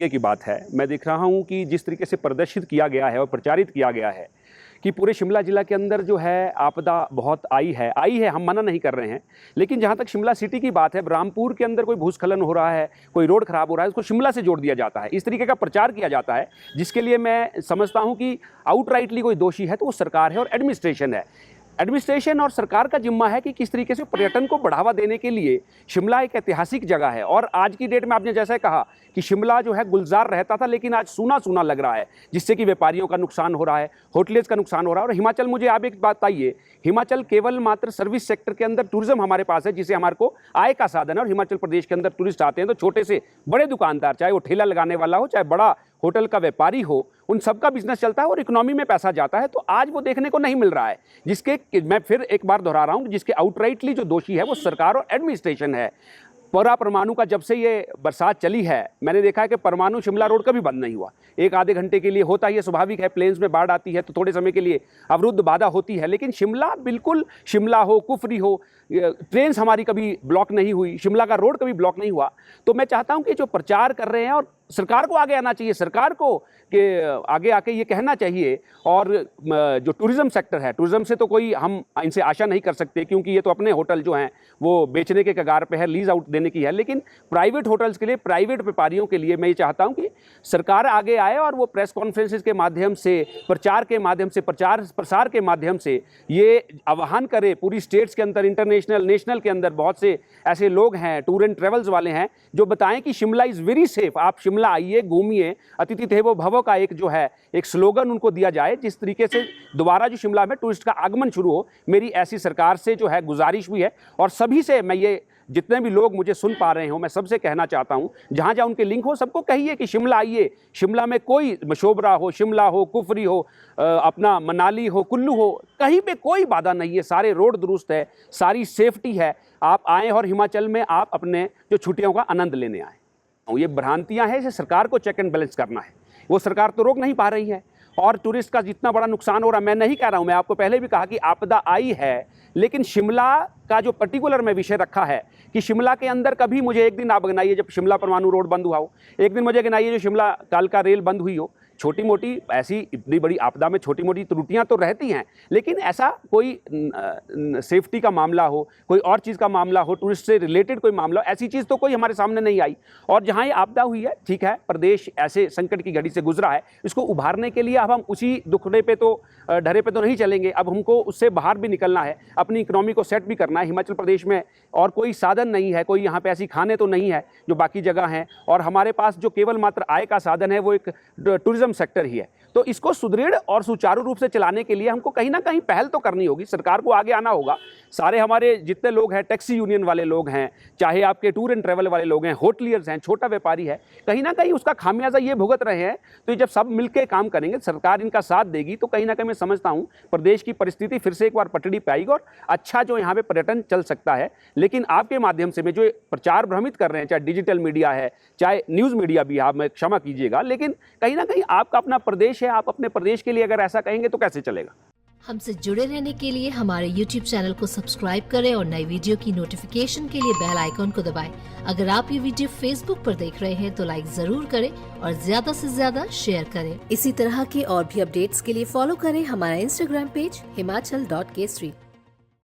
की बात है। मैं देख रहा हूं कि जिस तरीके से प्रदर्शित किया गया है और प्रचारित किया गया है कि पूरे शिमला जिला के अंदर जो है आपदा बहुत आई है, हम मना नहीं कर रहे हैं। लेकिन जहां तक शिमला सिटी की बात है, रामपुर के अंदर कोई भूस्खलन हो रहा है, कोई रोड खराब हो रहा है, उसको शिमला से जोड़ दिया जाता है। इस तरीके का प्रचार किया जाता है, जिसके लिए मैं समझता हूं कि आउटराइटली कोई दोषी है तो वो सरकार है और एडमिनिस्ट्रेशन है। एडमिनिस्ट्रेशन और सरकार का जिम्मा है कि किस तरीके से पर्यटन को बढ़ावा देने के लिए शिमला एक ऐतिहासिक जगह है। और आज की डेट में आपने जैसा कहा कि शिमला जो है गुलजार रहता था, लेकिन आज सूना सूना लग रहा है, जिससे कि व्यापारियों का नुकसान हो रहा है, होटलेज का नुकसान हो रहा है। और हिमाचल, मुझे आप एक बात बताइए, हिमाचल केवल मात्र सर्विस सेक्टर के अंदर टूरिज्म हमारे पास है, जिसे हमारे को आय का साधन है। और हिमाचल प्रदेश के अंदर टूरिस्ट आते हैं तो छोटे से बड़े दुकानदार, चाहे वो ठेला लगाने वाला हो, चाहे बड़ा होटल का व्यापारी हो, उन सबका बिजनेस चलता है और इकोनॉमी में पैसा जाता है। तो आज वो देखने को नहीं मिल रहा है, जिसके मैं फिर एक बार दोहरा रहा हूं, जिसके आउटराइटली जो दोषी है वो सरकार और एडमिनिस्ट्रेशन है। पूरा परमाणु का जब से ये बरसात चली है, मैंने देखा है कि परमाणु शिमला रोड कभी बंद नहीं हुआ। एक आधे घंटे के लिए होता ही है, स्वाभाविक है, प्लेन्स में बाढ़ आती है तो थोड़े समय के लिए अवरुद्ध बाधा होती है। लेकिन शिमला बिल्कुल, शिमला हो, कुफरी हो, ट्रेन्स हमारी कभी ब्लॉक नहीं हुई, शिमला का रोड कभी ब्लॉक नहीं हुआ। तो मैं चाहता हूं कि जो प्रचार कर रहे हैं, और सरकार को आगे आना चाहिए, सरकार को कि आगे आके ये कहना चाहिए। और जो टूरिज्म सेक्टर है, टूरिज्म से तो कोई हम इनसे आशा नहीं कर सकते, क्योंकि ये तो अपने होटल जो हैं वो बेचने के कगार पे है, लीज आउट देने की है। लेकिन प्राइवेट होटल्स के लिए, प्राइवेट व्यापारियों के लिए मैं ये चाहता हूं कि सरकार आगे आए और वो प्रेस कॉन्फ्रेंसेस के माध्यम से, प्रचार के माध्यम से, प्रचार प्रसार के माध्यम से ये आह्वान करे पूरी स्टेट्स के अंदर, इंटरनेशनल, नेशनल के अंदर बहुत से ऐसे लोग हैं, टूर एंड ट्रेवल्स वाले हैं, जो बताएं कि शिमला इज़ वेरी सेफ, आप शिमला आइए, घूमिए। अतिथि देवो भव का एक जो है एक स्लोगन उनको दिया जाए, जिस तरीके से दोबारा जो शिमला में टूरिस्ट का आगमन शुरू हो। मेरी ऐसी सरकार से जो है गुजारिश भी है, और सभी से मैं ये, जितने भी लोग मुझे सुन पा रहे हो, मैं सबसे कहना चाहता हूं, जहां जहां उनके लिंक हो, सबको कहिए कि शिमला आइए। शिमला में कोई मशोबरा हो, शिमला हो, कुफरी हो, अपना मनाली हो, कुल्लू हो, कहीं पे कोई बाधा नहीं है, सारे रोड दुरुस्त है, सारी सेफ्टी है। आप आएँ और हिमाचल में आप अपने जो छुट्टियों का आनंद लेने आएँ। ये भ्रांतियां हैं, इसे सरकार को चेक एंड बैलेंस करना है। वो सरकार तो रोक नहीं पा रही है। और टूरिस्ट का जितना बड़ा नुकसान हो रहा है, मैं नहीं कह रहा हूं, मैं आपको पहले भी कहा कि आपदा आई है, लेकिन शिमला का जो पर्टिकुलर में विषय रखा है कि शिमला के अंदर कभी मुझे एक दिन आप गिनाइए जब शिमला परमाणु रोड बंद हुआ हो, एक दिन मुझे गिनाइए जो शिमला कालका रेल बंद हुई हो। छोटी मोटी ऐसी इतनी बड़ी आपदा में छोटी मोटी त्रुटियां तो रहती हैं, लेकिन ऐसा कोई सेफ्टी का मामला हो, कोई और चीज़ का मामला हो, टूरिस्ट से रिलेटेड कोई मामला हो, ऐसी चीज़ तो कोई हमारे सामने नहीं आई। और जहां ये आपदा हुई है, ठीक है, प्रदेश ऐसे संकट की घड़ी से गुजरा है, इसको उभारने के लिए अब हम उसी दुखड़े पे तो, ढरे पे तो नहीं चलेंगे। अब हमको उससे बाहर भी निकलना है, अपनी इकोनॉमी को सेट भी करना है। हिमाचल प्रदेश में और कोई साधन नहीं है, कोई यहाँ पे ऐसी खाने तो नहीं है जो बाकी जगह हैं, और हमारे पास जो केवल मात्र आय का साधन है वो एक टूरिज्म सेक्टर ही है। तो इसको सुदृढ़ और सुचारू रूप से चलाने के लिए हमको कहीं ना कहीं पहल तो करनी होगी, सरकार को आगे आना होगा। सारे हमारे जितने लोग हैं, टैक्सी यूनियन वाले लोग हैं, चाहे आपके टूर एंड ट्रैवल वाले लोग हैं, होटलियर्स हैं, छोटा व्यापारी है, कहीं ना कहीं उसका खामियाजा ये भुगत रहे हैं। तो जब सब मिलकर काम करेंगे, सरकार इनका साथ देगी, तो कहीं ना कहीं मैं समझता हूँ प्रदेश की परिस्थिति फिर से एक बार पटड़ी पे आएगी और अच्छा जो यहाँ पे पर्यटन चल सकता है। लेकिन आपके माध्यम से मैं जो प्रचार भ्रमित कर रहे हैं, चाहे डिजिटल मीडिया है, चाहे न्यूज़ मीडिया भी, आप मैं क्षमा कीजिएगा, लेकिन कहीं ना कहीं आपका अपना प्रदेश है, आप अपने प्रदेश के लिए अगर ऐसा कहेंगे तो कैसे चलेगा। हमसे जुड़े रहने के लिए हमारे YouTube चैनल को सब्सक्राइब करें और नई वीडियो की नोटिफिकेशन के लिए बेल आइकॉन को दबाएं। अगर आप ये वीडियो Facebook पर देख रहे हैं तो लाइक जरूर करें और ज्यादा से ज्यादा शेयर करें। इसी तरह के और भी अपडेट्स के लिए फॉलो करें हमारा Instagram पेज himachal.k3।